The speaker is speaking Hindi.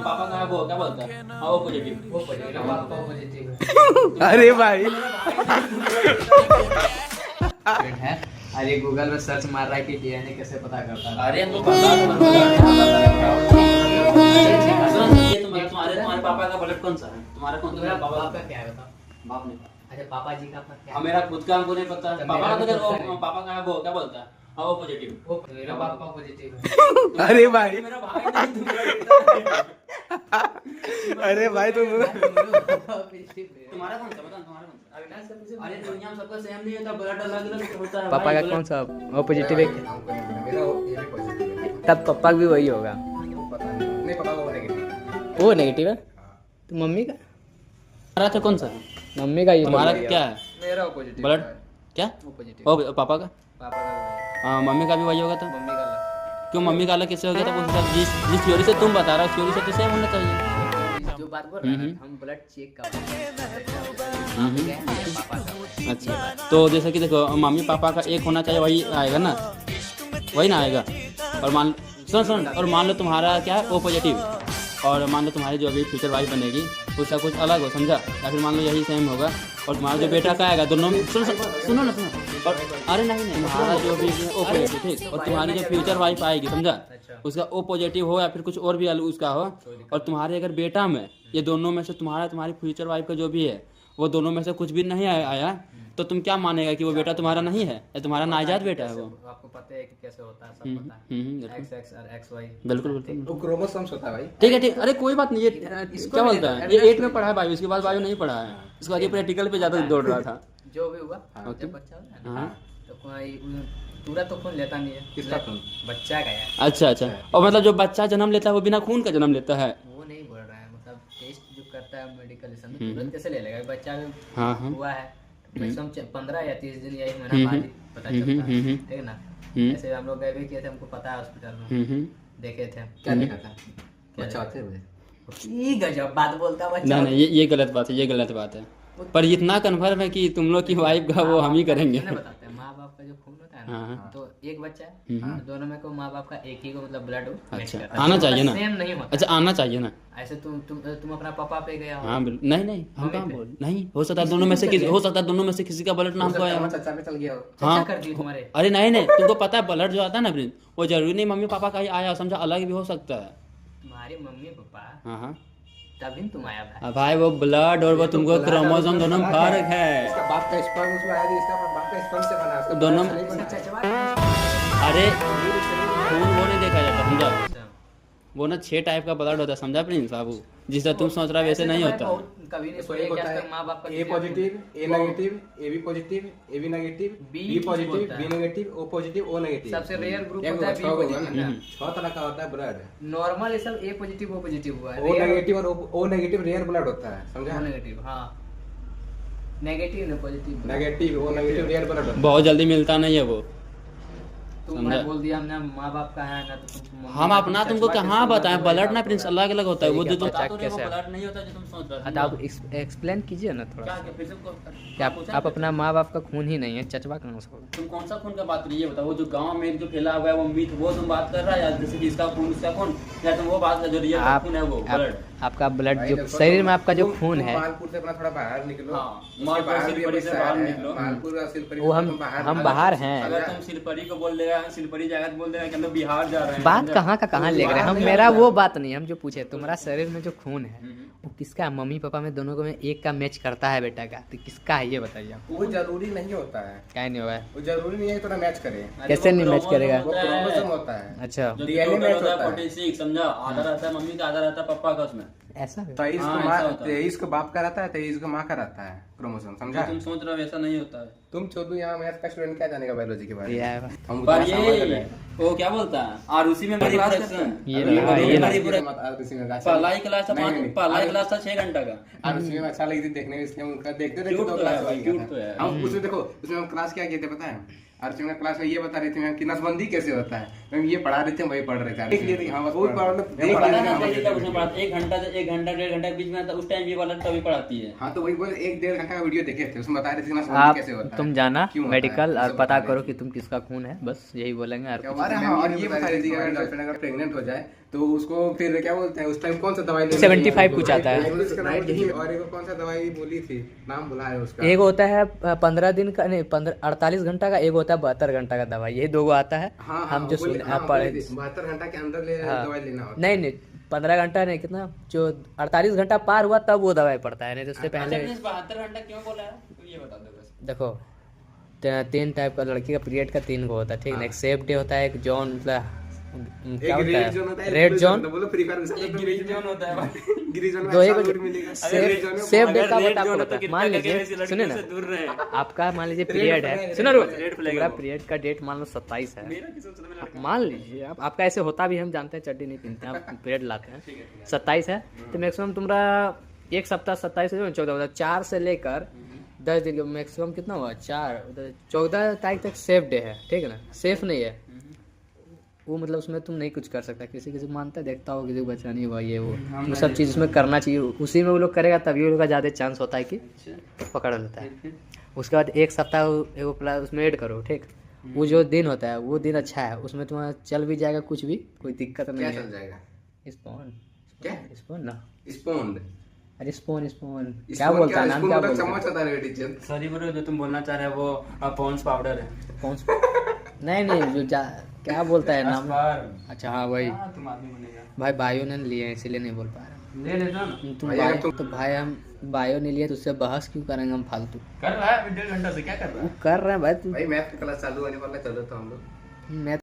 पापा का वो क्या बोलता है? हाँ, वो पॉजिटिव। अरे भाई है। अरे गूगल में सर्च मार रहा है कि डीएनए कैसे पता करता है। अरे हमको पता है तुम्हारे पापा का ब्लड कौन सा है? तुम्हारा कौन सा? मेरा बाप का क्या है बताओ? बाप ने। अच्छा पापा जी का आपका क्या है? मेरा खुद का हमको नहीं पता। तो पापा का तो मेरा वो भी पापा का वो क्या बोलता है? हाँ, वो पॉजिटिव। वो मेरा बाप का पॉजिटिव है। अरे भाई मेरा भाई नहीं। अरे भाई तुम तुम्हारा कौन सा बता? तुम्हारा कौन सा? अविनाश से पूछो। अरे दुनिया में सबका सेम नहीं होता, ब्लड अलग अलग होता है। पापा का भाई, कौन सा ओ पॉजिटिव है? मेरा ये भी पॉजिटिव है। तब पापा का भी वही होगा। पता नहीं पता वो नेगेटिव। वो नेगेटिव है तो मम्मी का तुम्हारा तो कौन सा है? मम्मी का ये तुम्हारा क्या है? मेरा पॉजिटिव ब्लड क्या? पॉजिटिव। ओ पापा का? पापा का हाँ, मम्मी का भी वही होगा तो? मम्मी का क्यों मम्मी का अलग कैसे हो गया था? जिस थ्योरी से तुम बता रहे हो उस थ्योरी से तो सेम होना चाहिए। जो बात बोल रहा है ना, हम ब्लड चेक का पापा का। अच्छा, तो जैसे कि देखो मम्मी पापा का एक होना चाहिए, वही आएगा ना? वही ना आएगा। और सुन और मान लो तुम्हारा क्या है? O positive. और मान लो तुम्हारी जो अभी फ्यूचर वाइफ बनेगी उसका कुछ अलग हो, समझा? या फिर मान लो यही सेम होगा। और तुम्हारा जो बेटा का आएगा दोनों में सुनो ना। और अरे नहीं तुम्हारा जो भी ओ पॉजिटिव, ठीक। और तुम्हारी जो फ्यूचर वाइफ आएगी, समझा? उसका ओ पॉजिटिव हो या फिर कुछ और भी अलग उसका हो। और तुम्हारे अगर बेटा में ये दोनों में से तुम्हारी फ्यूचर वाइफ का जो भी है वो दोनों में से कुछ भी नहीं आया तो तुम क्या मानेगा कि वो बेटा तुम्हारा नहीं है या तुम्हारा नाजायज बेटा है वो? आपको पता है कि कैसे होता है, सब पता है। एक्स और एक्स वाई बिल्कुल। वो क्रोमोसोम्स होता है भाई। ठीक। अरे कोई बात नहीं, ये क्या बोलता है? ये 8 में पढ़ा है भाई, उसके बाद बायो नहीं पढ़ा है। इसके बाद ये प्रैक्टिकल पे ज्यादा दौड़ रहा था। जो भी हुआ जब बच्चा होता है ना, तो कोई पूरा तो खून लेता नहीं है। किसका खून? बच्चा का यार। अच्छा। और मतलब जो बच्चा जन्म लेता है वो बिना खून का जन्म लेता है? वो नहीं बोल रहा है, मतलब टेस्ट जो करता है मेडिकल तुरंत कैसे ले लेगा? बच्चा हाँ। हुआ है मैक्सिमम 15 या 30 दिन या 1 महीना बाद ही पता चलता है, ठीक है ना? ऐसे हम लोग गए भी किए थे, हमको पता है, हॉस्पिटल में देखे थे। क्या देखा था? बच्चा होते हुए ये गजब बात बोलता बच्चा। नहीं, ये गलत बात है, ये गलत बात है। पर इतना कन्फर्म है कि तुम लोग की वाइफ का वो हम ही करेंगे। बताते हैं माँ बाप का जो खून होता है ना, तो एक बच्चा है, तो दोनों में को माँ बाप का एक ही को मतलब ब्लड अच्छा, आना चाहिए ना? सेम नहीं होता। अच्छा, आना चाहिए ना? ऐसे तुम अपना पापा पे गया हो। हाँ बिल्कुल। नहीं हम कहाँ बोल नहीं, हो सकता है दोनों में से किसी का ब्लड ना हमको आया हो। चाचा पे चल गया हो। चर्चा कर दी तुम्हारे। अरे नहीं, तुमको पता है ब्लड जो आता है ना प्रिंस, वो जरूरी नहीं मम्मी पापा का ही आया, समझा? अलग भी हो सकता है। तुम्हारे मम्मी पापा हाँ। तभी तुम आया भाई। भाई वो ब्लड और वो तुमको क्रोमोसोम दोनों में फर्क है। इसका बाप का स्पर्म उसमें आया, इसका बाप का स्पर्म से बना, उसका दोनों ब्लड से नहीं बना है। अरे खून वो नहीं देखा जाता, समझा? वो ना 6 टाइप का ब्लड होता है, समझा प्रिंस बाबू? जिससे तुम सोच रहा वैसे नहीं होता। कभी नहीं तो एक होता है माँ बाप का A positive, A negative, A B positive, A B negative, B positive, B negative, O positive, O negative. सबसे रेयर ग्रुप एक होता है बी पॉजिटिव। 6 तरह का होता है ब्लड। नॉर्मल ये सब ए पॉजिटिव ओ पॉजिटिव हुआ है। ओ नेगेटिव और ओ नेगेटिव रेयर ब्लड होता है, समझा? नेगेटिव, हाँ नेगेटिव ने positive. Negative, O negative rare blood होता है। बहुत जल्दी मिलता नहीं है वो। तुम भाई बोल दिया हमने माँ बाप का है ना, तो तुम हम अपना तुमको कहाँ बताएं? ब्लड ना प्रिंस अलग अलग होता है। वो जो तुम कैसे? ब्लड नहीं होता जो तुम सोच रहे हाँ, आप एक्सप्लेन कीजिए ना थोड़ा सा। फिर से क्या आप अपना माँ बाप का खून ही नहीं है, चचवा कहाँ से होगा? तुम कौन सा खून का बात कर रही है? बताओ। वो जो गांव में जो फैला हुआ है वो मीट, वो तुम बात कर रहा है? या जैसे कि इसका खून उसका खून, या तुम वो बात कर जो रियल खून है वो ब्लड? आपका ब्लड जो शरीर में आपका जो खून है मालपुर से अपना थोड़ा बाहर निकलो। हाँ, उसके मालपुर बाहर से भी बड़ी अभी से बाहर है। निकलो। मालपुर और सिलपरी वो से तुम बाहर हम बाहर हैं। अगर तुम सिलपरी को बोल देगा, सिलपरी जाएगा तो बोल देगा कि हम लोग बिहार जा रहे हैं। बात कहाँ का कहाँ ले रहे हैं हम? मेरा वो बात नहीं, हम जो पूछे तुम्हारा शरीर में जो खून है वो किसका? मम्मी पापा में दोनों को में एक का मैच करता है बेटा का, तो किसका है ये बताइए आप। वो जरूरी नहीं होता है, क्या नहीं होगा? वो जरूरी नहीं है तो ना मैच करे। कैसे नहीं मैच करेगा? वो क्रोमोसोम होता है। अच्छा, जो DNA मैच होता है। 46, समझा? आधा रहता है मम्मी का, आधा रहता है पापा का उसमें। ऐसा है? 23 हाँ, को ऐसा माँ, होता है। 23 को बाप का रहता है, 23 को माँ का रहता है क्रोमोसोम, समझा? जो तुम सोच रहे हो वैसा नहीं होता है। तुम छोटू यहाँ मैथ का स्टूडेंट क्या जानेगा बायोलॉजी के बारे ये में? है। हम पर उतना समझ रहे ये हैं। वो क्या बोलता है? और उसी में मेरी फ्रैक्शन ये रहा, ये रहा। पहला ही क्लास था, पहला ही क्लास था 6 घंटा का। और उसमें अच्छा लगी थी देखने में, इसलिए हम उनका देखते थे। Cute तो तो क्लास है भाई, हो गया cute तो है। था। हम उसमें देखो, उसमें हम क्लास क्या किए थे पता है? अर्चना क्लास में ये बता रही थी मैम कि नसबंदी कैसे होता है। मैम ये पढ़ा रही थी, वही पढ़ रहे थे। देख लिए थे, हाँ बस वो पता है ना, 1 घंटा 1 घंटा 1.5 घंटा के बीच में आता, उस टाइम ये वाला तभी पढ़ाती है। हाँ तो वही बोले 1-1.5 घंटा का वीडियो देखे थे, उसमें बता रहे थे कि नसबंदी आप कैसे होता है, तुम जाना क्यों होता है, मेडिकल ये और सब पता बता करो रहे कि तुम किसका खून है, बस यही बोलेंगे और कुछ अरे हाँ, और ये बता रही थी कि अगर गर्लफ्रेंड अगर प्रेग्नेंट हो जाए तो उसको फिर क्या बोलते हैं, उस टाइम कौन सा दवाई लेना 75 कुछ आता है। यही, और एक कौन सा दवाई बोली थी, नाम भुला है उसका। एक होता है 15 दिन का, नहीं 48 घंटा का, एक होता है 72 घंटा का दवाई, ये 2 आता है। हाँ, हम जो सुने 72 घंटा के अंदर दवाई लेना होता है। नहीं 15 घंटा नहीं, कितना जो 48 घंटा पार हुआ तब वो दवाई पड़ता है, नहीं तो उससे पहले। 72 घंटा क्यों बोला है तो ये बता दो बस। देखो 3 टाइप का लड़की का पीरियड का 3 को होता है, ठीक है ना। एक सेफ डे होता है, एक जोन मतलब क्या होता है, रेड जोन, बोलो फ्री फायर में ग्रीन जोन होता है भाई। ग्रीन जोन में दो ऐसा एक लूट मिलेगा। सेफ डे का बता आपको तो पता है। मान लीजिए सुने ना, दूर रहे। आपका मान लीजिए पीरियड है, सुनो पूरा पीरियड का डेट मान लो 27 है, मान लीजिए आप, आपका ऐसे होता भी, हम जानते हैं चड्डी नहीं पहनते हैं, आप पीरियड लाते हैं, 27 है तो मैक्सिमम तुम्हारा एक सप्ताह 27 से 14 4 से लेकर 10 दिन का मैक्सिमम कितना हुआ, 14 तारीख तक सेफ डे है, ठीक है ना। सेफ नहीं है वो, मतलब उसमें तुम नहीं कुछ कर सकता, किसी किसी को मानता है, देखता हो किसी को बचा नहीं हुआ, ये वो सब चीज़ उसमें करना चाहिए, उसी में वो लोग करेगा तभी वो लोग का ज़्यादा चांस होता है कि पकड़ लेता है। उसके बाद एक सप्ताह वो प्लान उसमें ऐड करो, ठीक। वो जो दिन होता है वो दिन अच्छा है, उसमें तुम्हारा चल भी जाएगा, कुछ भी कोई दिक्कत नहीं क्या है। चल जाएगा? स्पोन क्या स्पोन ना, स्पोन? अरे स्पोन क्या बोलता है, नाम क्या बोलता है? चम्मच होता है टीचर। सॉरी ब्रो, जो तुम बोलना चाह रहे हो वो पॉन्ड्स पाउडर है। कौन सा? नहीं जो क्या बोलता है नाम? अस्पार। अच्छा हाँ वही। तुम आदमी बनेगा। भाई बायो ने लिए हैं, इसीलिए नहीं बोल पा रहा। ले लेना ना। तुम भैया, बायो तो भाई हम बायो नहीं लिए तो उससे बहस क्यों करेंगे हम फालतू? कर रहा है 1.5 घंटा से, क्या कर रहा वो है? कर रहे हैं भाई, तू भाई मैथ क्लास चालू होने वाला, चलो तो हम लोग मैं